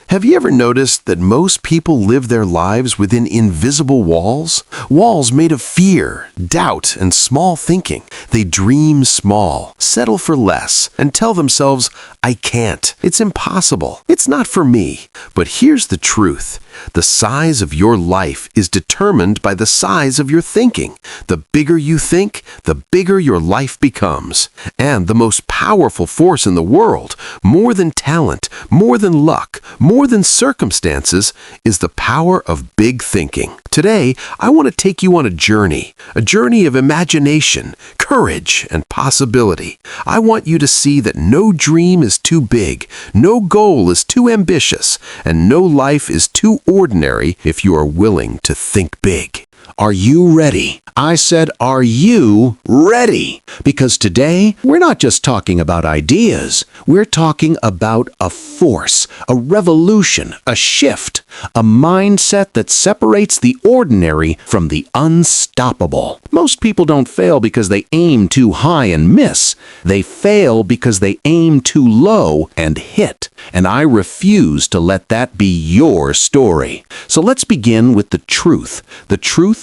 Have you ever noticed that most people live their lives within invisible walls? Walls made of fear, doubt, and small thinking. They dream small, settle for less, and tell themselves, I can't. It's impossible. It's not for me. But here's the truth. The size of your life is determined by the size of your thinking. The bigger you think, the bigger your life becomes. And the most powerful force in the world, more than talent, more than luck, more than circumstances, is the power of big thinking. Today, I want to take you on a journey of imagination, courage, and possibility. I want you to see that no dream is too big, no goal is too ambitious, and no life is too ordinary if you are willing to think big. Are you ready? I said, are you ready? Because today, we're not just talking about ideas. We're talking about a force, a revolution, a shift, a mindset that separates the ordinary from the unstoppable. Most people don't fail because they aim too high and miss. They fail because they aim too low and hit. And I refuse to let that be your story. So let's begin with the truth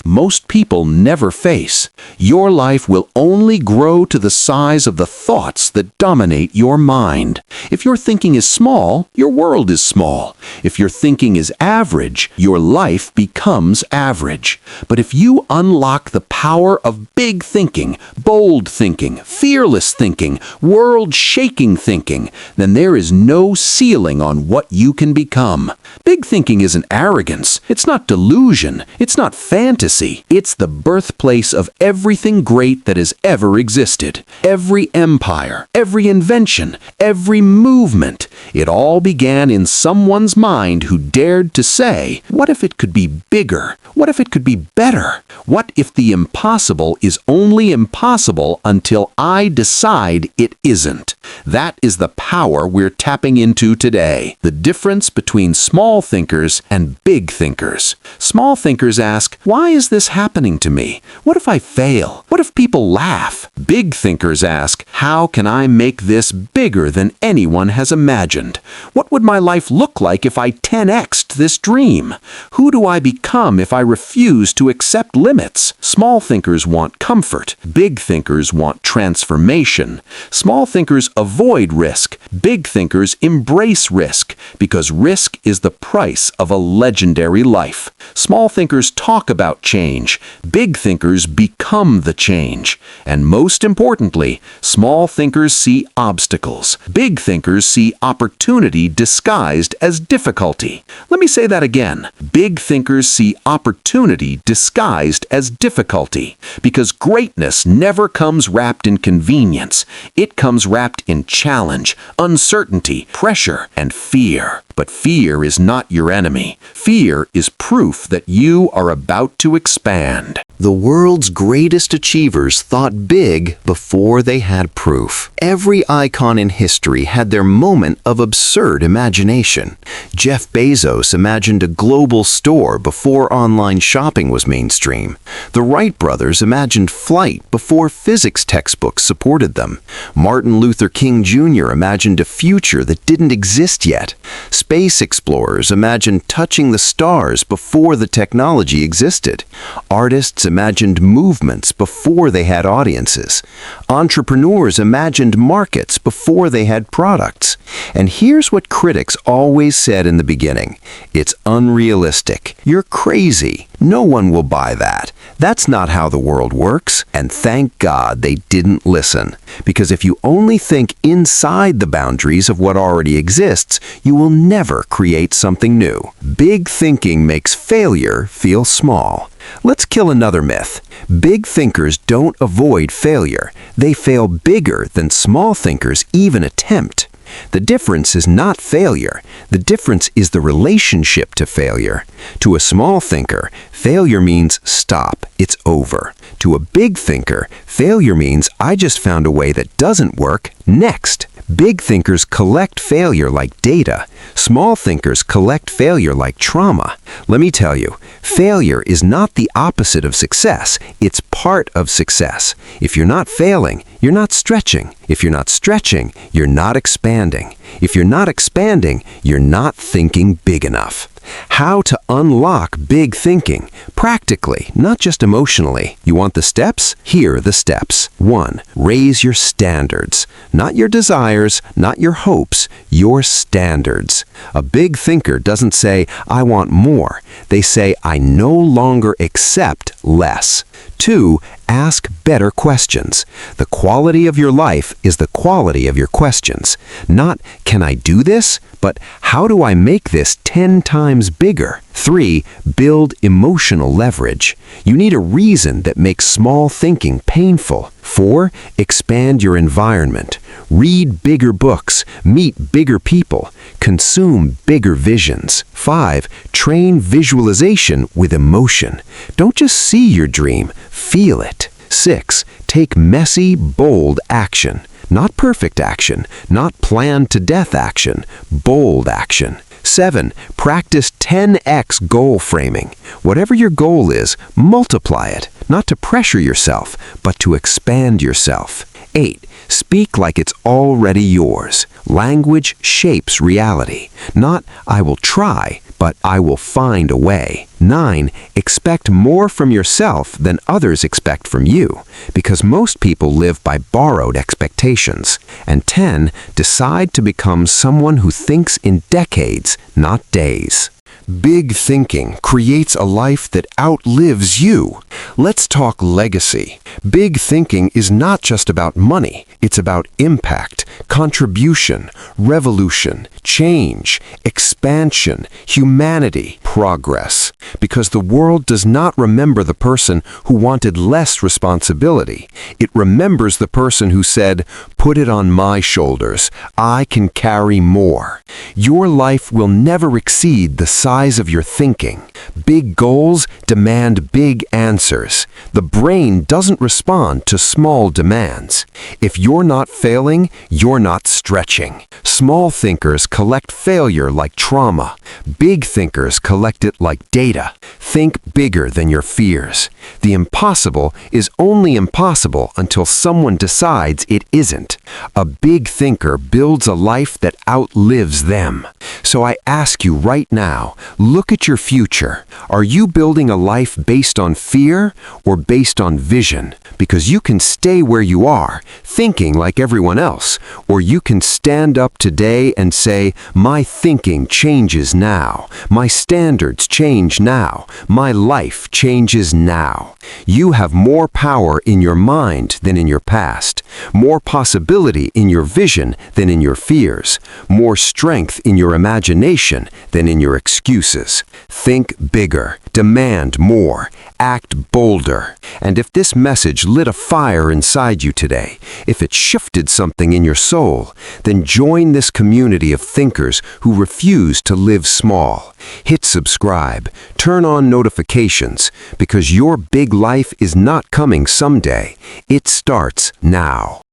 most people never face. Your life will only grow to the size of the thoughts that dominate your mind. If your thinking is small, your world is small. If your thinking is average, your life becomes average. But if you unlock the power of big thinking, bold thinking, fearless thinking, world-shaking thinking, then there is no ceiling on what you can become. Big thinking isn't arrogance. It's not delusion. It's not fantasy. It's the birthplace of everything great that has ever existed. Every empire, every invention, every movement. It all began in someone's mind who dared to say, what if it could be bigger? What if it could be better? What if the impossible is only impossible until I decide it isn't? That is the power we're tapping into today. The difference between small thinkers and big thinkers. Small thinkers ask, why is this happening to me? What if I fail? What if people laugh? Big thinkers ask, how can I make this bigger than anyone has imagined? What would my life look like if I 10x'd this dream? Who do I become if I refuse to accept limits? Small thinkers want comfort. Big thinkers want transformation. Small thinkers avoid risk. Big thinkers embrace risk, because risk is the price of a legendary life. Small thinkers talk about change. Big thinkers become the change. And most importantly, small thinkers see obstacles. Big thinkers see opportunity disguised as difficulty. Let me say that again. Big thinkers see opportunity disguised as difficulty, because greatness never comes wrapped in convenience. It comes wrapped in challenge, uncertainty, pressure, and fear. But fear is not your enemy. Fear is proof that you are about to expand. The world's greatest achievers thought big before they had proof. Every icon in history had their moment of absurd imagination. Jeff Bezos imagined a global store before online shopping was mainstream. The Wright brothers imagined flight before physics textbooks supported them. Martin Luther King Jr. imagined a future that didn't exist yet. Space explorers imagined touching the stars before the technology existed. Artists imagined movements before they had audiences. Entrepreneurs imagined markets before they had products. And here's what critics always said in the beginning. It's unrealistic. You're crazy. No one will buy that. That's not how the world works. And thank God they didn't listen. Because if you only think inside the boundaries of what already exists, you will never create something new. Big thinking makes failure feel small. Let's kill another myth. Big thinkers don't avoid failure. They fail bigger than small thinkers even attempt. The difference is not failure. The difference is the relationship to failure. To a small thinker, failure means stop, it's over. To a big thinker, failure means I just found a way that doesn't work, next. Big thinkers collect failure like data. Small thinkers collect failure like trauma. Let me tell you, failure is not the opposite of success. It's part of success. If you're not failing, you're not stretching. If you're not stretching, you're not expanding. If you're not expanding, you're not thinking big enough. How to unlock big thinking, practically, not just emotionally. You want the steps? Here are the steps. 1. Raise your standards. Not your desires, not your hopes, your standards. A big thinker doesn't say, I want more. They say, I no longer accept less. 2. Ask better questions. The quality of your life is the quality of your questions. Not, can I do this? But how do I make this 10 times bigger? 3. Build emotional leverage. You need a reason that makes small thinking painful. 4. Expand your environment. Read bigger books, meet bigger people, consume bigger visions. 5. Train visualization with emotion. Don't just see your dream, feel it. 6. Take messy, bold action. Not perfect action, not planned to death action, bold action. 7. Practice 10x goal framing. Whatever your goal is, multiply it, not to pressure yourself, but to expand yourself. 8. Speak like it's already yours. Language shapes reality. Not, I will try, but I will find a way. 9. Expect more from yourself than others expect from you, because most people live by borrowed expectations. And 10. Decide to become someone who thinks in decades, not days. Big thinking creates a life that outlives you. Let's talk legacy. Big thinking is not just about money. It's about impact, contribution, revolution, change, expansion, humanity, progress. Because the world does not remember the person who wanted less responsibility. It remembers the person who said, put it on my shoulders. I can carry more. Your life will never exceed the size of your thinking. Big goals demand big answers. The brain doesn't respond to small demands. If you're not failing, you're not stretching. Small thinkers collect failure like trauma. Big thinkers collect it like data. Think bigger than your fears. The impossible is only impossible until someone decides it isn't. A big thinker builds a life that outlives them. So I ask you right now, look at your future. Are you building a life based on fear or based on vision? Because you can stay where you are, thinking like everyone else, or you can stand up today and say, my thinking changes now. My standards change now. My life changes now. You have more power in your mind than in your past, more possibility in your vision than in your fears, more strength in your imagination than in your excuses. Think bigger, demand more, act bolder. And if this message lit a fire inside you today, if it shifted something in your soul, then join this community of thinkers who refuse to live small. Hit subscribe, turn on notifications, because your big life is not coming someday. It starts now.